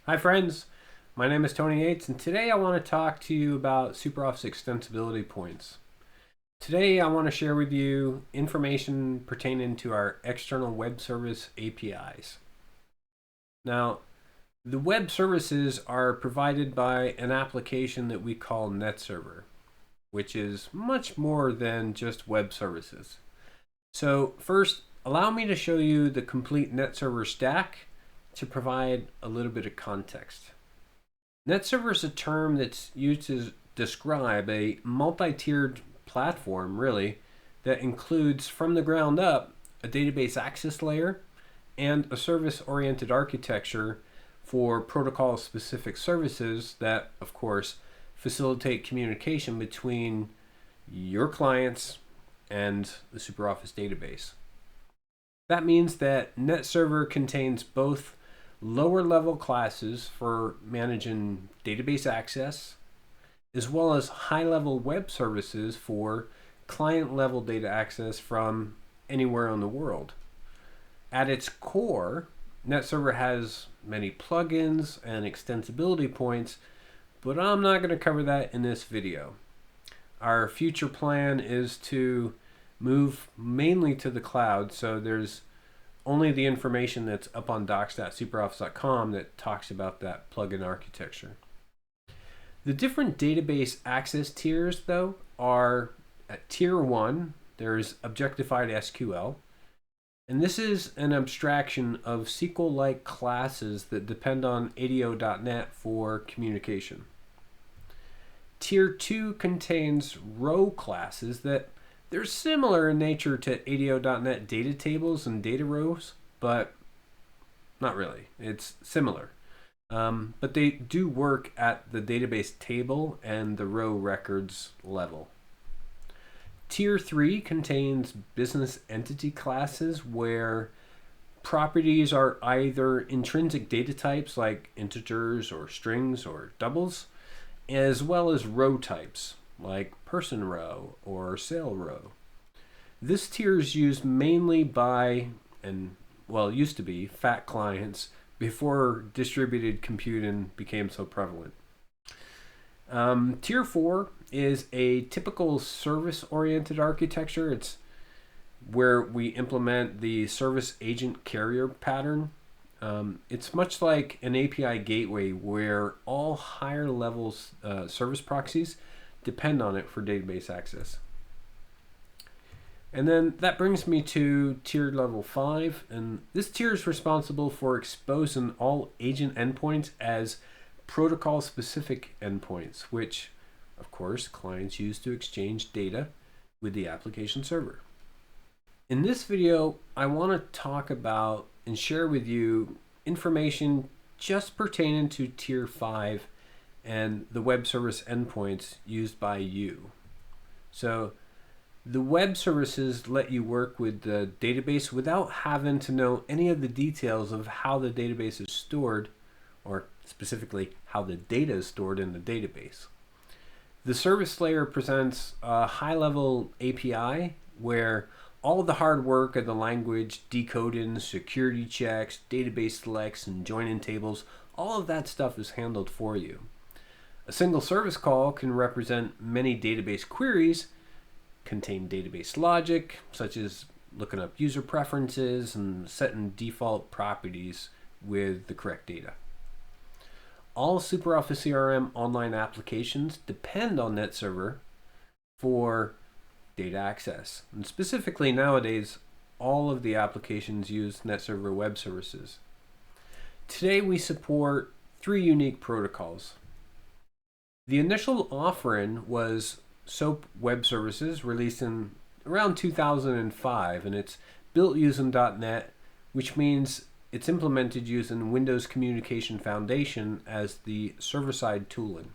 Hi friends, my name is Tony Yates and today I want to talk to you about SuperOffice Extensibility points. Today I want to share with you information pertaining to our external web service APIs. Now, the web services are provided by an application that we call NetServer, which is much more than just web services. So first, allow me to show you the complete NetServer stack to provide a little bit of context. NetServer is a term that's used to describe a multi-tiered platform, really, that includes from the ground up a database access layer and a service-oriented architecture for protocol-specific services that, of course, facilitate communication between your clients and the SuperOffice database. That means that NetServer contains both lower level classes for managing database access, as well as high level web services for client level data access from anywhere in the world. At its core, NetServer has many plugins and extensibility points, but I'm not going to cover that in this video. Our future plan is to move mainly to the cloud, so there's only the information that's up on docs.superoffice.com that talks about that plugin architecture. The different database access tiers, though, are at tier 1, there's Objectified SQL, and this is an abstraction of SQL-like classes that depend on ADO.NET for communication. Tier 2 contains row classes that they're similar in nature to ADO.NET data tables and data rows, but not really. It's similar. But they do work at the database table and the row records level. Tier 3 contains business entity classes where properties are either intrinsic data types like integers or strings or doubles, as well as row types like person row or sale row. This tier is used mainly by, used to be, fat clients before distributed computing became so prevalent. Tier 4 is a typical service-oriented architecture. It's where we implement the service agent carrier pattern. It's much like an API gateway where all higher levels service proxies depend on it for database access. And then that brings me to tier level 5, and this tier is responsible for exposing all agent endpoints as protocol specific endpoints, which of course clients use to exchange data with the application server. In this video, I want to talk about and share with you information just pertaining to tier 5 and the web service endpoints used by you. So the web services let you work with the database without having to know any of the details of how the database is stored, or specifically how the data is stored in the database. The service layer presents a high-level API where all of the hard work of the language, decoding, security checks, database selects, and joining tables, all of that stuff is handled for you. A single service call can represent many database queries, contain database logic, such as looking up user preferences and setting default properties with the correct data. All SuperOffice CRM online applications depend on NetServer for data access. And specifically nowadays, all of the applications use NetServer web services. Today we support 3 unique protocols. The initial offering was SOAP Web Services, released in around 2005, and it's built using .NET, which means it's implemented using Windows Communication Foundation as the server-side tooling.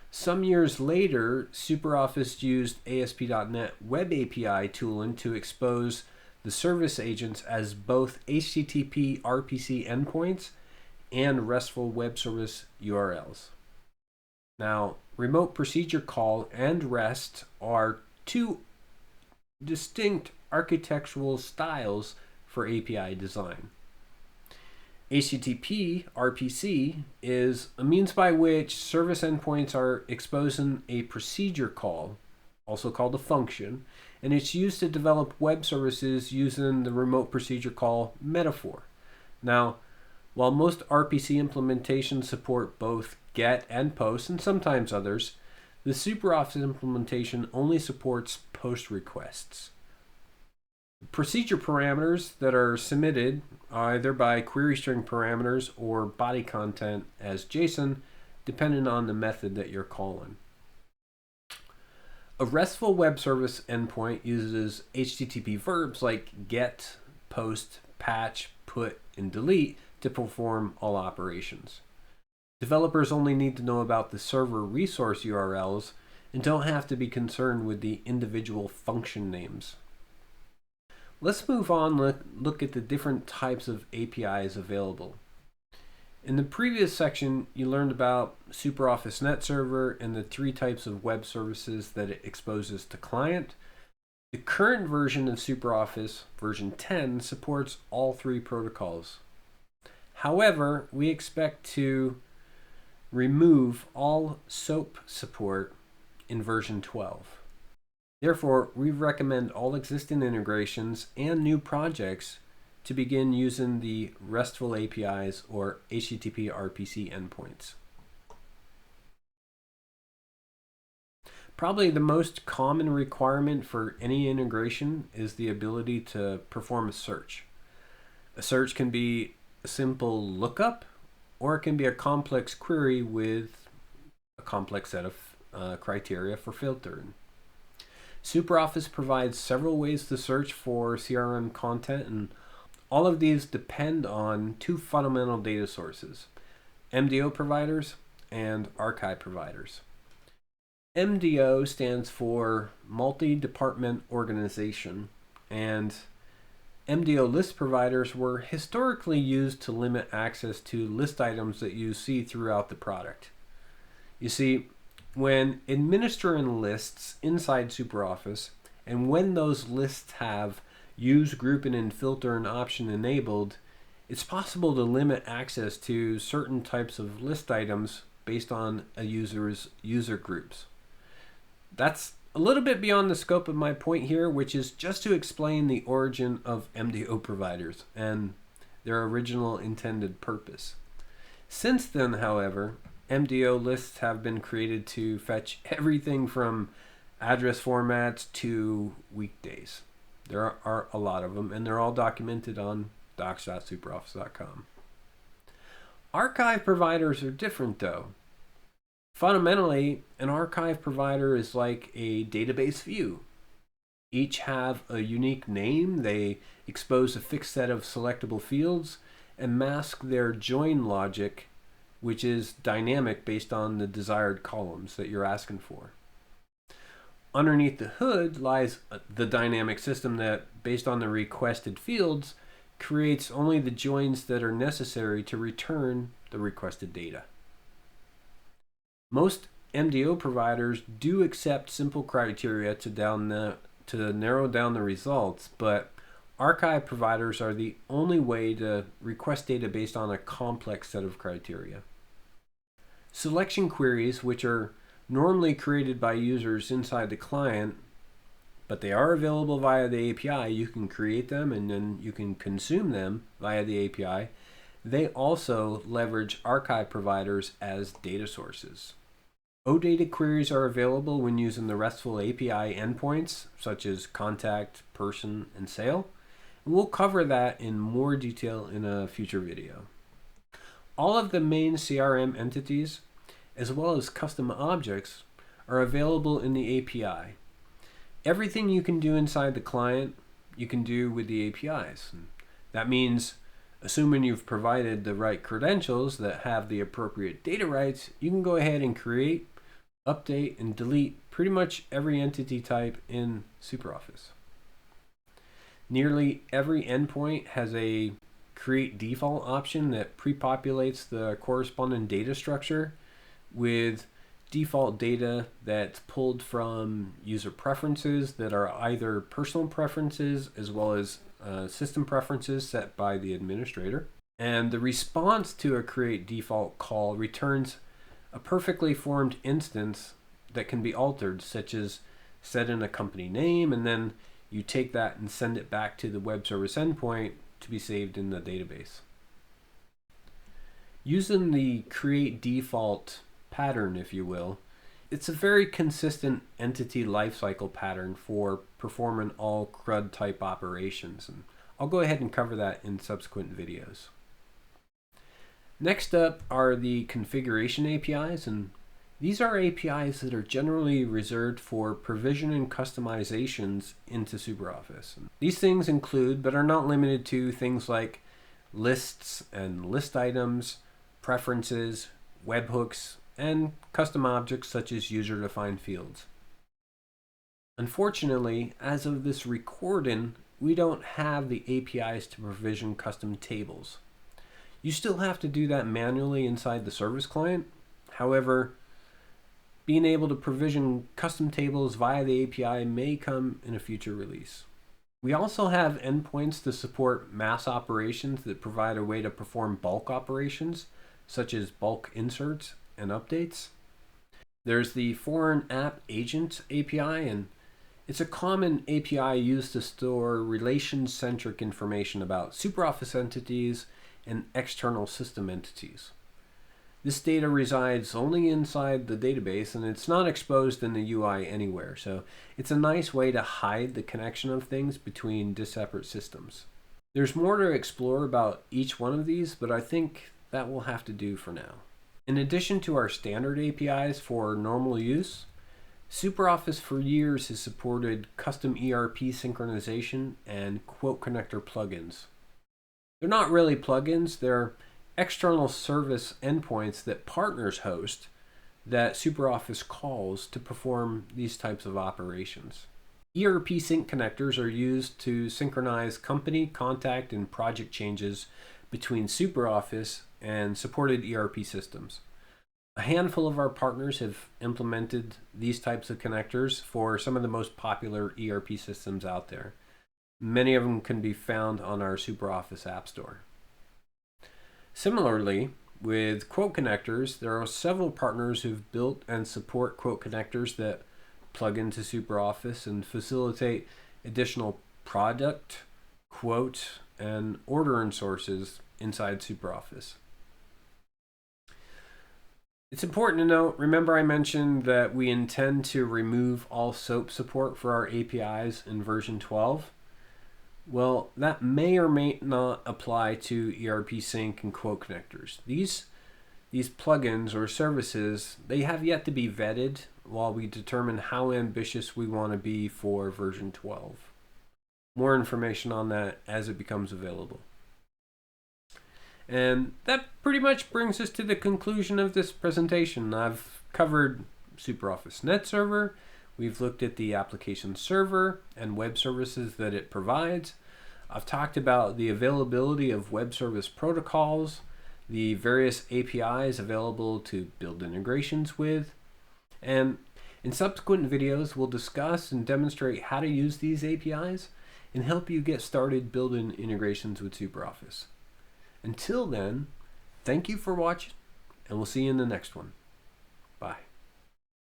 Some years later, SuperOffice used ASP.NET Web API tooling to expose the service agents as both HTTP RPC endpoints and RESTful web service URLs. Now, remote procedure call and REST are 2 distinct architectural styles for API design. HTTP RPC is a means by which service endpoints are exposing a procedure call, also called a function, and it's used to develop web services using the remote procedure call metaphor. Now, while most RPC implementations support both GET and POST, and sometimes others, the SuperOffice implementation only supports POST requests. Procedure parameters that are submitted either by query string parameters or body content as JSON, depending on the method that you're calling. A RESTful web service endpoint uses HTTP verbs like get, post, patch, put, and delete to perform all operations. Developers only need to know about the server resource URLs and don't have to be concerned with the individual function names. Let's move on, look at the different types of APIs available. In the previous section, you learned about SuperOffice NetServer and the 3 types of web services that it exposes to client. The current version of SuperOffice, version 10, supports all 3 protocols. However, we expect to remove all SOAP support in version 12. Therefore, we recommend all existing integrations and new projects to begin using the RESTful APIs or HTTP RPC endpoints. Probably the most common requirement for any integration is the ability to perform a search. A search can be a simple lookup, or it can be a complex query with a complex set of criteria for filtering. SuperOffice provides several ways to search for CRM content, and all of these depend on 2 fundamental data sources, MDO providers and archive providers. MDO stands for Multi-Department Organization, and MDO list providers were historically used to limit access to list items that you see throughout the product. You see, when administering lists inside SuperOffice, and when those lists have use, grouping, and filtering option enabled, it's possible to limit access to certain types of list items based on a user's user groups. That's a little bit beyond the scope of my point here, which is just to explain the origin of MDO providers and their original intended purpose. Since then, however, MDO lists have been created to fetch everything from address formats to weekdays. There are a lot of them, and they're all documented on docs.superoffice.com. Archive providers are different, though. Fundamentally, an archive provider is like a database view. Each have a unique name, they expose a fixed set of selectable fields, and mask their join logic, which is dynamic based on the desired columns that you're asking for. Underneath the hood lies the dynamic system that, based on the requested fields, creates only the joins that are necessary to return the requested data. Most MDO providers do accept simple criteria to narrow down the results, but archive providers are the only way to request data based on a complex set of criteria. Selection queries, which are normally created by users inside the client, but they are available via the API. You can create them and then you can consume them via the API. They also leverage archive providers as data sources. OData queries are available when using the RESTful API endpoints, such as contact, person, and sale. And we'll cover that in more detail in a future video. All of the main CRM entities, as well as custom objects, are available in the API. Everything you can do inside the client, you can do with the APIs. And that means, assuming you've provided the right credentials that have the appropriate data rights, you can go ahead and create, update, and delete pretty much every entity type in SuperOffice. Nearly every endpoint has a create default option that pre-populates the corresponding data structure with default data that's pulled from user preferences that are either personal preferences as well as system preferences set by the administrator. And the response to a create default call returns a perfectly formed instance that can be altered, such as set in a company name, and then you take that and send it back to the web service endpoint to be saved in the database. Using the create default pattern, if you will, it's a very consistent entity lifecycle pattern for performing all CRUD type operations, and I'll go ahead and cover that in subsequent videos. Next up are the configuration APIs, and these are APIs that are generally reserved for provision and customizations into SuperOffice. These things include, but are not limited to, things like lists and list items, preferences, webhooks, and custom objects such as user-defined fields. Unfortunately, as of this recording, we don't have the APIs to provision custom tables. You still have to do that manually inside the service client. However, being able to provision custom tables via the API may come in a future release. We also have endpoints to support mass operations that provide a way to perform bulk operations, such as bulk inserts and updates. There's the Foreign App Agent API, and it's a common API used to store relation-centric information about SuperOffice entities and external system entities. This data resides only inside the database, and it's not exposed in the UI anywhere, so it's a nice way to hide the connection of things between disparate systems. There's more to explore about each one of these, but I think that will have to do for now. In addition to our standard APIs for normal use, SuperOffice for years has supported custom ERP synchronization and quote connector plugins. They're not really plugins, they're external service endpoints that partners host that SuperOffice calls to perform these types of operations. ERP sync connectors are used to synchronize company, contact, and project changes between SuperOffice and supported ERP systems. A handful of our partners have implemented these types of connectors for some of the most popular ERP systems out there. Many of them can be found on our SuperOffice App Store. Similarly, with quote connectors, there are several partners who've built and support quote connectors that plug into SuperOffice and facilitate additional product, quote, and ordering sources inside SuperOffice. It's important to note, remember I mentioned that we intend to remove all SOAP support for our APIs in version 12? Well, that may or may not apply to ERP Sync and quote connectors. These plugins or services, they have yet to be vetted while we determine how ambitious we want to be for version 12. More information on that as it becomes available. And that pretty much brings us to the conclusion of this presentation. I've covered SuperOffice NetServer. We've looked at the application server and web services that it provides. I've talked about the availability of web service protocols, the various APIs available to build integrations with, and in subsequent videos we'll discuss and demonstrate how to use these APIs and help you get started building integrations with SuperOffice. Until then, thank you for watching, and we'll see you in the next one. Bye.